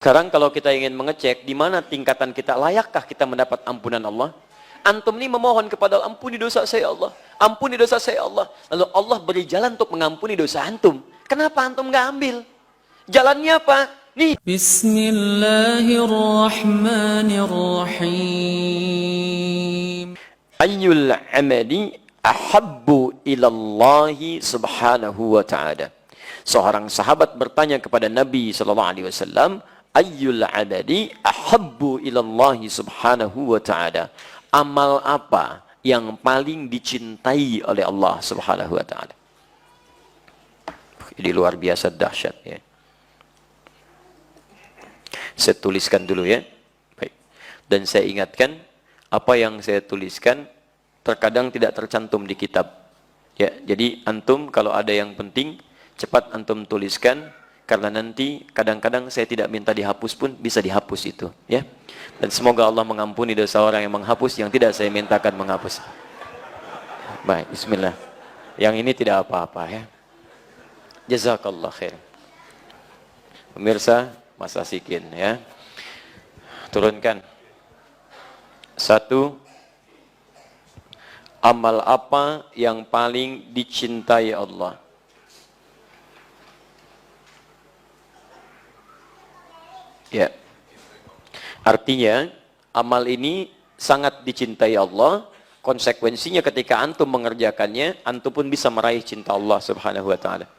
Sekarang kalau kita ingin mengecek di mana tingkatan kita, layakkah kita mendapat ampunan Allah? Antum ini memohon kepada Allah, ampuni dosa saya Allah, ampuni dosa saya Allah. Lalu Allah beri jalan untuk mengampuni dosa antum. Kenapa antum nggak ambil? Jalannya apa? Nih. Bismillahirrahmanirrahim. Ayyul amali ahabbu ilallahi subhanahu wa ta'ala. Seorang sahabat bertanya kepada Nabi SAW, ayyul amali ahabbu ilallahi subhanahu wa ta'ala. Amal apa yang paling dicintai oleh Allah subhanahu wa ta'ala? Ini luar biasa dahsyat ya. Saya tuliskan dulu ya. Baik. Dan saya ingatkan, apa yang saya tuliskan terkadang tidak tercantum di kitab. Ya, jadi antum kalau ada yang penting cepat antum tuliskan, karena nanti kadang-kadang saya tidak minta dihapus pun bisa dihapus itu, ya. Dan semoga Allah mengampuni dosa orang yang menghapus yang tidak saya mintakan menghapus. Baik, bismillah. Yang ini tidak apa-apa ya. Jazakallah khair. Pemirsa, Mas Asikin ya. Turunkan. 1. Amal apa yang paling dicintai Allah? Ya. Artinya, amal ini sangat dicintai Allah. Konsekuensinya ketika antum mengerjakannya, antum pun bisa meraih cinta Allah subhanahu wa ta'ala.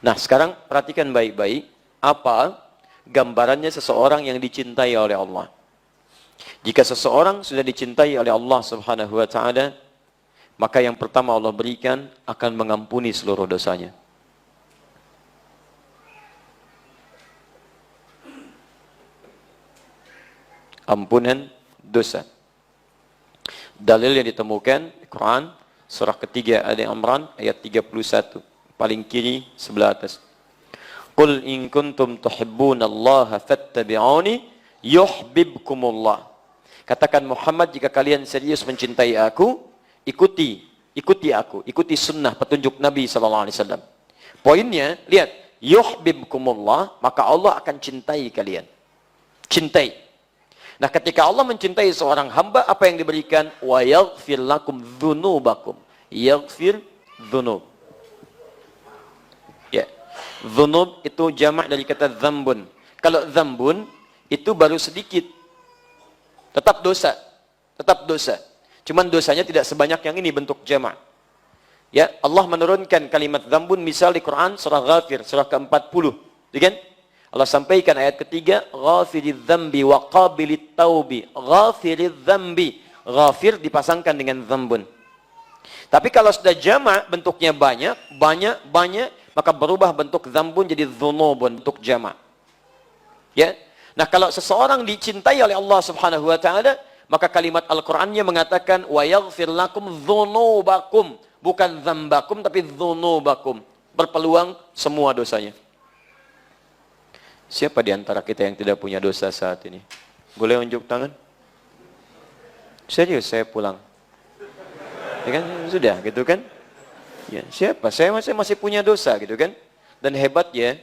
Nah, sekarang perhatikan baik-baik. Apa gambarannya seseorang yang dicintai oleh Allah? Jika seseorang sudah dicintai oleh Allah subhanahu wa ta'ala, maka yang pertama Allah berikan akan mengampuni seluruh dosanya. Ampunan dosa. Dalil yang ditemukan di Quran, surah ketiga Ali Imran ayat 31, paling kiri sebelah atas. Qul in kuntum tuhibbunallaha fattabi'uni yuhibbukumullah. Katakan Muhammad, jika kalian serius mencintai aku, ikuti aku, ikuti sunnah petunjuk Nabi SAW. Poinnya, lihat, yuhibbukumullah, maka Allah akan cintai kalian. Cintai. Nah, ketika Allah mencintai seorang hamba, apa yang diberikan? Wa yaghfir lakum dzunubakum. Yaghfir dzunub. Ya. Dzunub itu jamak dari kata dzambun. Kalau dzambun itu baru sedikit. Tetap dosa. Tetap dosa. Cuman dosanya tidak sebanyak yang ini bentuk jamak. Ya, Allah menurunkan kalimat dzambun misal di Quran surah Ghafir, surah ke-40. Kan? Allah sampaikan ayat ketiga, ghafiriz dzambi wa qabilit taubi. Ghafiriz dzambi. Ghafir dipasangkan dengan dzambun. Tapi kalau sudah jamak bentuknya banyak, maka berubah bentuk dzambun jadi dzunubun, bentuk jamak. Ya. Nah, kalau seseorang dicintai oleh Allah Subhanahu wa taala, maka kalimat Al-Qur'annya mengatakan wa yaghfir lakum dzunubakum, bukan dzambakum tapi dzunubakum. Berpeluang semua dosanya. Siapa di antara kita yang tidak punya dosa saat ini? Boleh unjuk tangan? Serius, saya pulang. Ya kan? Sudah, gitu kan? Ya, siapa? Saya masih punya dosa, gitu kan? Dan hebatnya,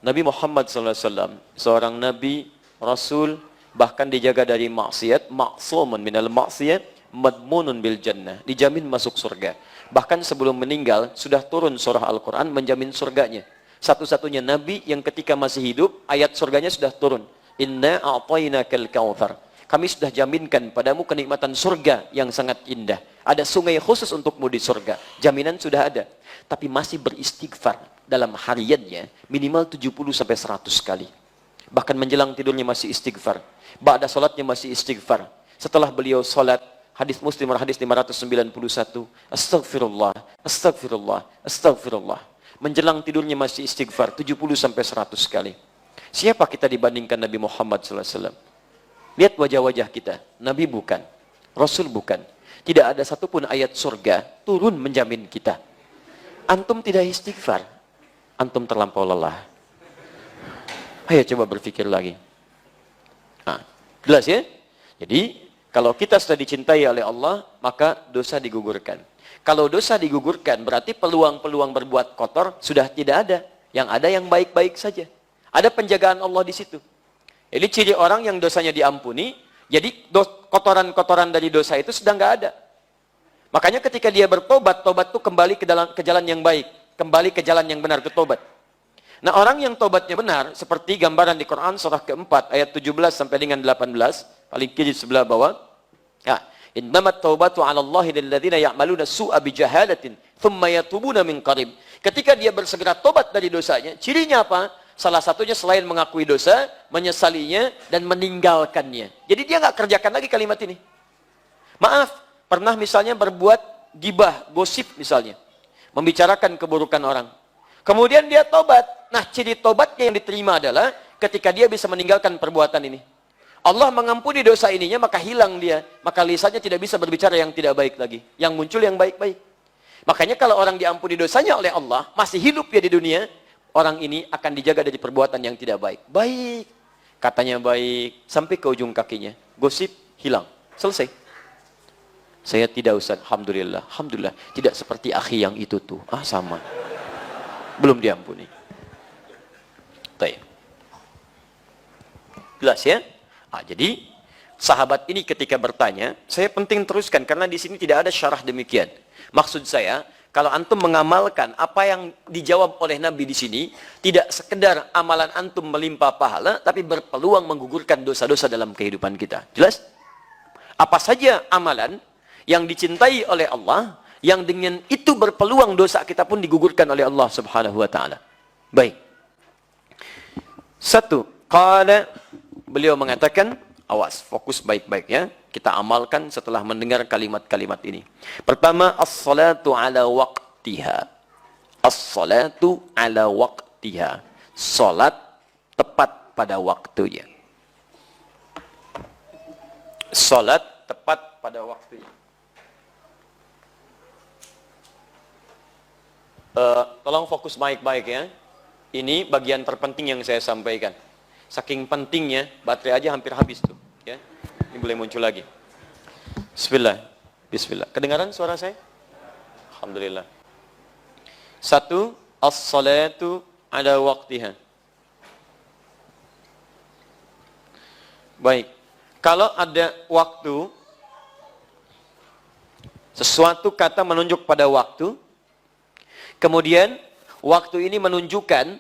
Nabi Muhammad SAW, seorang Nabi, Rasul, bahkan dijaga dari maksiat, ma'sumun minal maksiat, madmunun bil jannah, dijamin masuk surga. Bahkan sebelum meninggal, sudah turun surah Al-Quran menjamin surganya. Satu-satunya Nabi yang ketika masih hidup, ayat surganya sudah turun. Inna a'tainakal kautsar. Kami sudah jaminkan padamu kenikmatan surga yang sangat indah. Ada sungai khusus untukmu di surga. Jaminan sudah ada. Tapi masih beristighfar dalam hariannya minimal 70-100 kali. Bahkan menjelang tidurnya masih istighfar. Ba'da salatnya masih istighfar. Setelah beliau salat, hadis Muslim hadis 591, astagfirullah, astagfirullah, astagfirullah. Menjelang tidurnya masih istighfar 70-100 kali. Siapa kita dibandingkan Nabi Muhammad SAW? Lihat wajah-wajah kita. Nabi bukan, Rasul bukan. Tidak ada satupun ayat surga turun menjamin kita. Antum tidak istighfar, antum terlampau lelah. Ayo coba berpikir lagi. Nah, jelas ya? Jadi kalau kita sudah dicintai oleh Allah, maka dosa digugurkan. Kalau dosa digugurkan, berarti peluang-peluang berbuat kotor sudah tidak ada. Yang ada yang baik-baik saja. Ada penjagaan Allah di situ. Ini ciri orang yang dosanya diampuni, jadi kotoran-kotoran dari dosa itu sedang nggak ada. Makanya ketika dia bertobat, tobat itu kembali ke jalan yang baik, kembali ke jalan yang benar, ke tobat. Nah, orang yang tobatnya benar, seperti gambaran di Quran surah keempat, ayat 17 sampai dengan 18, paling kiri sebelah bawah. Ya, innamat taubatu 'ala Allahi lilladzina ya'maluna su'a bijahalatin, thumma yatubuna min qarib. Ketika dia bersegera tobat dari dosanya, cirinya apa? Salah satunya selain mengakui dosa, menyesalinya, dan meninggalkannya. Jadi dia nggak kerjakan lagi kalimat ini. Maaf, pernah misalnya berbuat gibah, gosip misalnya. Membicarakan keburukan orang. Kemudian dia tobat. Nah, ciri tobatnya yang diterima adalah ketika dia bisa meninggalkan perbuatan ini. Allah mengampuni dosa ininya, maka hilang dia. Maka lisannya tidak bisa berbicara yang tidak baik lagi. Yang muncul yang baik-baik. Makanya kalau orang diampuni dosanya oleh Allah, masih hidup dia di dunia, orang ini akan dijaga dari perbuatan yang tidak baik. Baik. Katanya baik. Sampai ke ujung kakinya. Gosip, hilang. Selesai. Saya tidak, Ustaz. Alhamdulillah. Alhamdulillah. Tidak seperti akhi yang itu tuh. Ah, sama. Belum diampuni. Baik. Jelas ya? Jadi sahabat ini ketika bertanya, saya penting teruskan karena di sini tidak ada syarah demikian. Maksud saya, kalau antum mengamalkan apa yang dijawab oleh Nabi di sini, tidak sekedar amalan antum melimpah pahala, tapi berpeluang menggugurkan dosa-dosa dalam kehidupan kita. Jelas? Apa saja amalan yang dicintai oleh Allah, yang dengan itu berpeluang dosa kita pun digugurkan oleh Allah Subhanahu wa taala. Baik. Satu, qala, beliau mengatakan, awas, fokus baik-baik ya. Kita amalkan setelah mendengar kalimat-kalimat ini. Pertama, as-salatu ala waqtiha. As-salatu ala waqtiha. Salat tepat pada waktunya. Salat tepat pada waktunya. Tolong fokus baik-baik ya. Ini bagian terpenting yang saya sampaikan. Saking pentingnya, baterai aja hampir habis tuh. Ya. Ini boleh muncul lagi. Bismillah. Bismillah. Kedengaran suara saya? Alhamdulillah. Satu, as-salatu ala waqtiha. Baik. Kalau ada waktu, sesuatu kata menunjuk pada waktu, kemudian waktu ini menunjukkan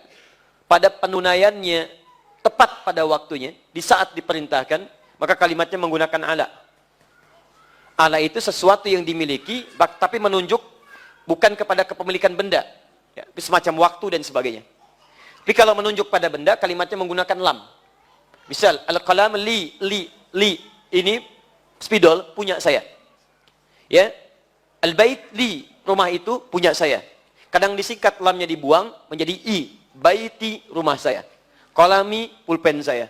pada penunaiannya tepat pada waktunya, di saat diperintahkan, maka kalimatnya menggunakan ala. Ala itu sesuatu yang dimiliki, tapi menunjuk bukan kepada kepemilikan benda. Ya, semacam waktu dan sebagainya. Tapi kalau menunjuk pada benda, kalimatnya menggunakan lam. Misal, al-qalam li. Ini spidol punya saya. Ya, al-bait li, rumah itu punya saya. Kadang disingkat lamnya dibuang menjadi i, baiti, rumah saya. Qalami, pulpen saya.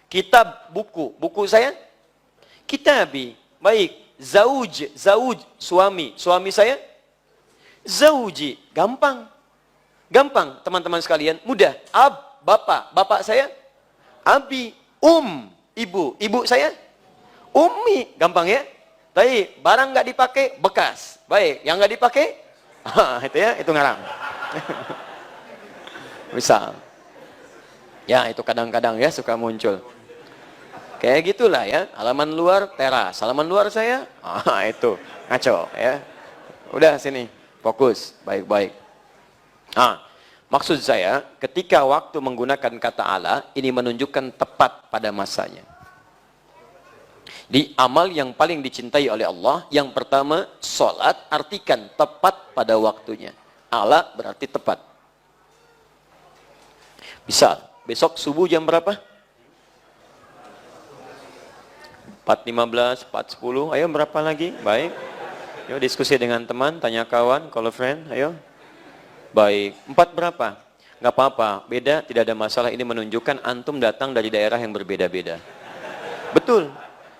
Kitab, buku saya. Kitabi, baik. Zauj, suami saya. Zauji, gampang. Gampang, teman-teman sekalian, mudah. Ab, bapak saya. Abi, ibu saya. Ummi, gampang ya. Baik, barang nggak dipakai, bekas. Baik, yang nggak dipakai, itu ya, itu ngarang. Misal. Ya, itu kadang-kadang ya suka muncul. Kayak gitulah ya. Halaman luar teras, halaman luar saya, itu ngaco ya. Udah sini, fokus baik-baik. Maksud saya, ketika waktu menggunakan kata ala, ini menunjukkan tepat pada masanya. Di amal yang paling dicintai oleh Allah, yang pertama, sholat, artikan tepat pada waktunya. Ala berarti tepat. Misal, besok subuh jam berapa? 4.15, 4.10, ayo berapa lagi? Baik. Yuk diskusi dengan teman, tanya kawan, call a friend, ayo. Baik, 4 berapa? Nggak apa-apa, beda, tidak ada masalah. Ini menunjukkan antum datang dari daerah yang berbeda-beda. Betul.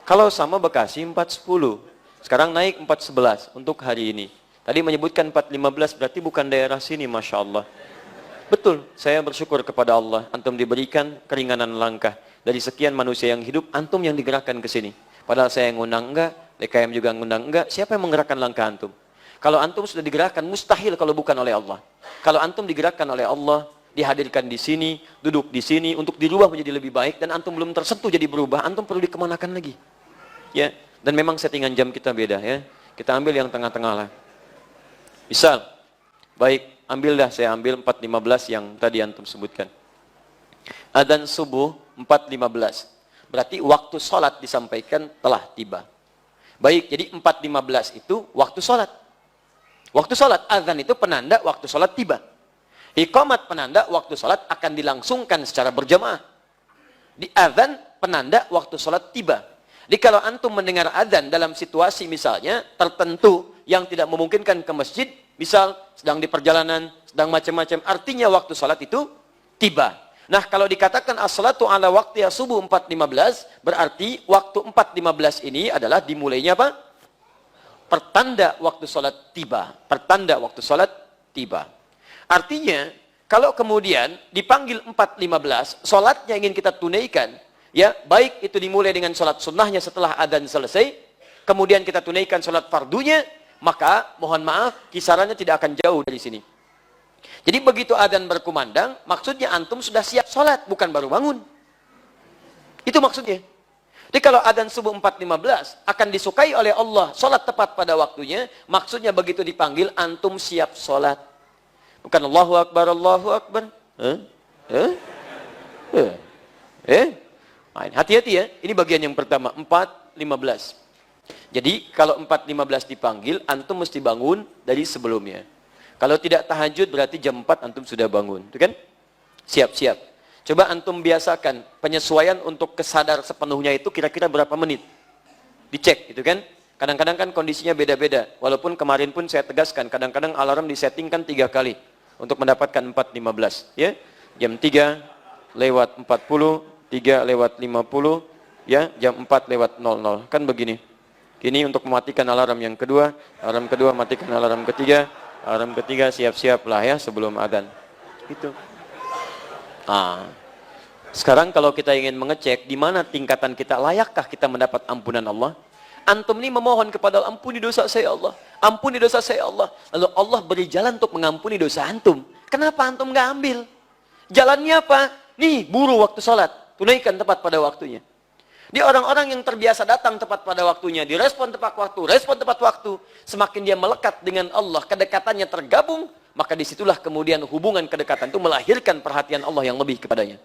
Kalau sama Bekasi 4.10, sekarang naik 4.11 untuk hari ini. Tadi menyebutkan 4.15, berarti bukan daerah sini, Masya Allah. Betul, saya bersyukur kepada Allah, antum diberikan keringanan langkah. Dari sekian manusia yang hidup, antum yang digerakkan ke sini. Padahal saya yang ngundang enggak, DKM juga ngundang enggak, siapa yang menggerakkan langkah antum? Kalau antum sudah digerakkan, mustahil kalau bukan oleh Allah. Kalau antum digerakkan oleh Allah, dihadirkan di sini, duduk di sini untuk dirubah menjadi lebih baik, dan antum belum tersentuh jadi berubah, antum perlu dikemanakan lagi. Ya, dan memang settingan jam kita beda ya. Kita ambil yang tengah-tengah lah. Misal, baik, saya ambil 4.15 yang tadi antum sebutkan. Adzan subuh 4.15. Berarti waktu sholat disampaikan telah tiba. Baik, jadi 4.15 itu waktu sholat. Waktu sholat, adzan itu penanda waktu sholat tiba. Iqamat penanda waktu sholat akan dilangsungkan secara berjamaah. Di adzan penanda waktu sholat tiba. Jadi kalau antum mendengar adzan dalam situasi misalnya tertentu yang tidak memungkinkan ke masjid, misal sedang di perjalanan, sedang macam-macam, artinya waktu sholat itu tiba. Nah, kalau dikatakan as-salatu ala waqti subuh 4.15, berarti waktu 4.15 ini adalah dimulainya apa? Pertanda waktu sholat tiba. Pertanda waktu sholat tiba. Artinya, kalau kemudian dipanggil 4.15, sholatnya ingin kita tunaikan, ya, baik itu dimulai dengan sholat sunnahnya setelah adzan selesai, kemudian kita tunaikan sholat fardunya, maka mohon maaf, kisarannya tidak akan jauh dari sini. Jadi begitu adzan berkumandang, maksudnya antum sudah siap sholat, bukan baru bangun. Itu maksudnya. Jadi kalau adzan subuh 4.15 akan disukai oleh Allah, sholat tepat pada waktunya, maksudnya begitu dipanggil, antum siap sholat. Bukan Allahu Akbar, Allahu Akbar. Hati-hati ya, ini bagian yang pertama, 4.15. Jadi kalau 4.15 dipanggil, antum mesti bangun dari sebelumnya. Kalau tidak tahajud berarti jam 4 antum sudah bangun, itu kan? Siap-siap. Coba antum biasakan penyesuaian untuk kesadar sepenuhnya itu kira-kira berapa menit. Dicek, itu kan? Kadang-kadang kan kondisinya beda-beda. Walaupun kemarin pun saya tegaskan, kadang-kadang alarm disettingkan 3 kali untuk mendapatkan 4.15, ya. Jam 3 lewat 40, 3 lewat 50, ya, jam 4 lewat 00. Kan begini. Ini untuk mematikan alarm yang kedua, alarm kedua matikan alarm ketiga. Alarm ketiga siap-siaplah ya sebelum adzan. Itu. Sekarang kalau kita ingin mengecek di mana tingkatan kita, layakkah kita mendapat ampunan Allah? Antum ini memohon kepada Allah, ampuni dosa saya Allah. Ampuni dosa saya Allah. Lalu Allah beri jalan untuk mengampuni dosa antum. Kenapa antum nggak ambil? Jalannya apa? Nih, buru waktu sholat. Tunaikan tepat pada waktunya. Di orang-orang yang terbiasa datang tepat pada waktunya, direspon tepat waktu, respon tepat waktu, semakin dia melekat dengan Allah, kedekatannya tergabung, maka disitulah kemudian hubungan kedekatan itu melahirkan perhatian Allah yang lebih kepadanya.